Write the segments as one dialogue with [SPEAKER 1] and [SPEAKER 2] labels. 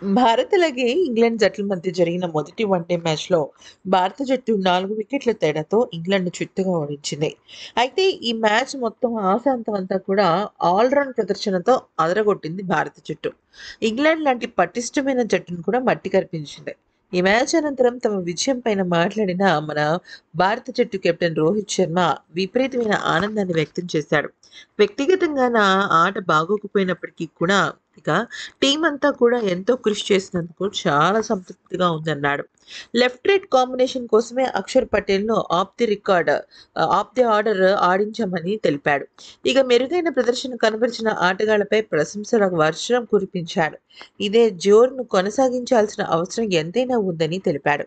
[SPEAKER 1] భారత్ అలాగే ఇంగ్లాండ్ జట్ల మధ్య జరిగిన మొదటి వన్‌డే మ్యాచ్‌లో భారత జట్టు 4 వికెట్ల తేడాతో ఇంగ్లాండ్‌ను చిత్తుగా ఓడించింది. అయితే ఈ మ్యాచ్ మొత్తం ఆసాంతం అంతా కూడా ఆల్ రౌండ్ ప్రదర్శనతో అదరగొట్టింది భారత జట్టు. ఇంగ్లాండ్ లాంటి పటిష్టమైన జట్టును కూడా మట్టి కరిపించింది. ఈ మ్యాచ్ అనంతరం తమ విజయం పైన మాట్లాడిన మన భారత జట్టు కెప్టెన్ రోహిత్ శర్మ విపరీతమైన ఆనందాన్ని వ్యక్తం చేశాడు. వ్యక్తిగతంగా నా ఆట బాగోకపోయినప్పటికీ కూడా ఇక టీమ్ అంతా కూడా ఎంతో కృషి చేసినందుకు చాలా సంతృప్తిగా ఉందన్నాడు. లెఫ్ట్ రైట్ కాంబినేషన్ కోసమే అక్షర్ పటేల్‌ను ఆఫ్ ది ఆర్డర్ ఆడించామని తెలిపాడు. ఇక మెరుగైన ప్రదర్శన కనబరిచిన ఆటగాళ్లపై ప్రశంసల వర్షం కురిపించాడు. ఇదే జోరును కొనసాగించాల్సిన అవసరం ఎంతైనా ఉందని తెలిపాడు.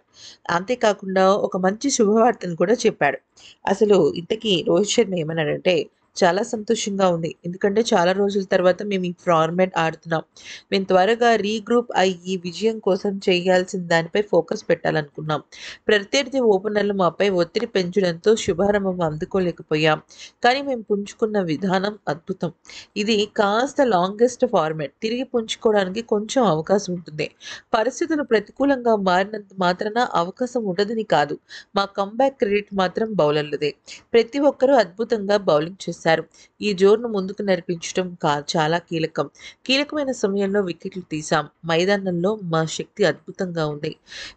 [SPEAKER 1] అంతేకాకుండా ఒక మంచి శుభవార్తను కూడా చెప్పాడు. అసలు ఇంతకీ రోహిత్ శర్మ ఏమన్నాడంటే, చాలా సంతోషంగా ఉంది. ఎందుకంటే చాలా రోజుల తర్వాత మేము ఈ ఫార్మాట్ ఆడుతున్నాం. మేము త్వరగా రీగ్రూప్ అయ్యి విజయం కోసం చేయాల్సిన దానిపై ఫోకస్ పెట్టాలనుకున్నాం. ప్రత్యర్థి ఓపెనర్లు మాపై ఒత్తిడి పెంచడంతో శుభారంభం అందుకోలేకపోయాం. కానీ మేము పుంజుకున్న విధానం అద్భుతం. ఇది కాస్త లాంగెస్ట్ ఫార్మాట్. తిరిగి పుంజుకోవడానికి కొంచెం అవకాశం ఉంటుంది. పరిస్థితులు ప్రతికూలంగా మారినంత మాత్రాన అవకాశం ఉండదని కాదు. మా కమ్‌బ్యాక్ క్రెడిట్ మాత్రం బౌలర్లదే. ప్రతి ఒక్కరూ అద్భుతంగా బౌలింగ్ చేశారు. ఈ జోరును ముందుకు నడిపించడం చాలా కీలకం. కీలకమైన సమయంలో వికెట్లు తీశాం. మైదానంలో మా శక్తి అద్భుతంగా ఉంది.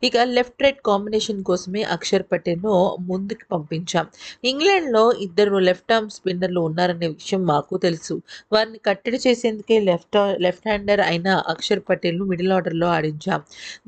[SPEAKER 1] ఇక లెఫ్ట్ రైట్ కాంబినేషన్ కోసమే అక్షర్ పటేల్‌ను ముందుకు పంపించాం. ఇంగ్లాండ్‌లో ఇద్దరు లెఫ్ట్ ఆర్మ్ స్పిన్నర్లు ఉన్నారనే విషయం మాకు తెలుసు. వారిని కట్టడి చేసేందుకే లెఫ్ట్ హ్యాండర్ అయిన అక్షర్ పటేల్‌ను మిడిల్ ఆర్డర్‌లో ఆడించాం.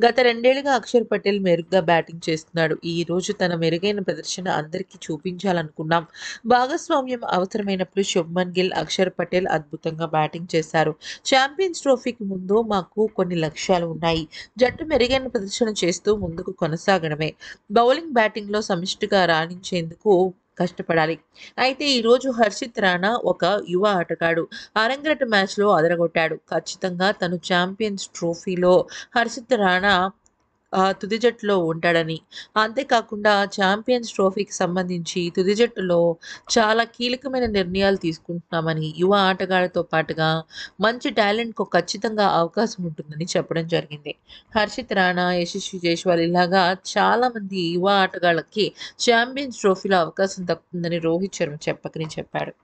[SPEAKER 1] గత 2 ఏళ్లుగా అక్షర్ పటేల్ మెరుగ్గా బ్యాటింగ్ చేస్తున్నాడు. ఈ రోజు తన మెరుగైన ప్రదర్శన అందరికీ చూపించాలనుకున్నాం. భాగస్వామ్యం అవసరమైనప్పుడు శుభ్మన్ గిల్, అక్షర్ పటేల్ అద్భుతంగా బ్యాటింగ్ చేశారు. ఛాంపియన్స్ ట్రోఫీకి ముందు మాకు కొన్ని లక్ష్యాలు ఉన్నాయి. జట్టు మెరుగైన ప్రదర్శన చేస్తూ ముందుకు కొనసాగడమే. బౌలింగ్, బ్యాటింగ్‌లో సమిష్టిగా రాణించేందుకు కష్టపడాలి. అయితే ఈరోజు హర్షిత్ రాణా ఒక యువ ఆటగాడు. అరంగేట్ర మ్యాచ్‌లో అదరగొట్టాడు. ఖచ్చితంగా తను ఛాంపియన్స్ ట్రోఫీలో హర్షిత్ రాణా తుది జట్టులో ఉంటాడని, అంతేకాకుండా ఛాంపియన్స్ ట్రోఫీకి సంబంధించి తుది జట్టులో చాలా కీలకమైన నిర్ణయాలు తీసుకుంటున్నామని, యువ ఆటగాళ్ళతో పాటుగా మంచి టాలెంట్‌కు ఖచ్చితంగా అవకాశం ఉంటుందని చెప్పడం జరిగింది. హర్షిత్ రాణా, యశస్వి జైస్వాల్ ఇలాగా చాలామంది యువ ఆటగాళ్ళకి ఛాంపియన్స్ ట్రోఫీలో అవకాశం దక్కుతుందని రోహిత్ శర్మ చెప్పకనే చెప్పాడు.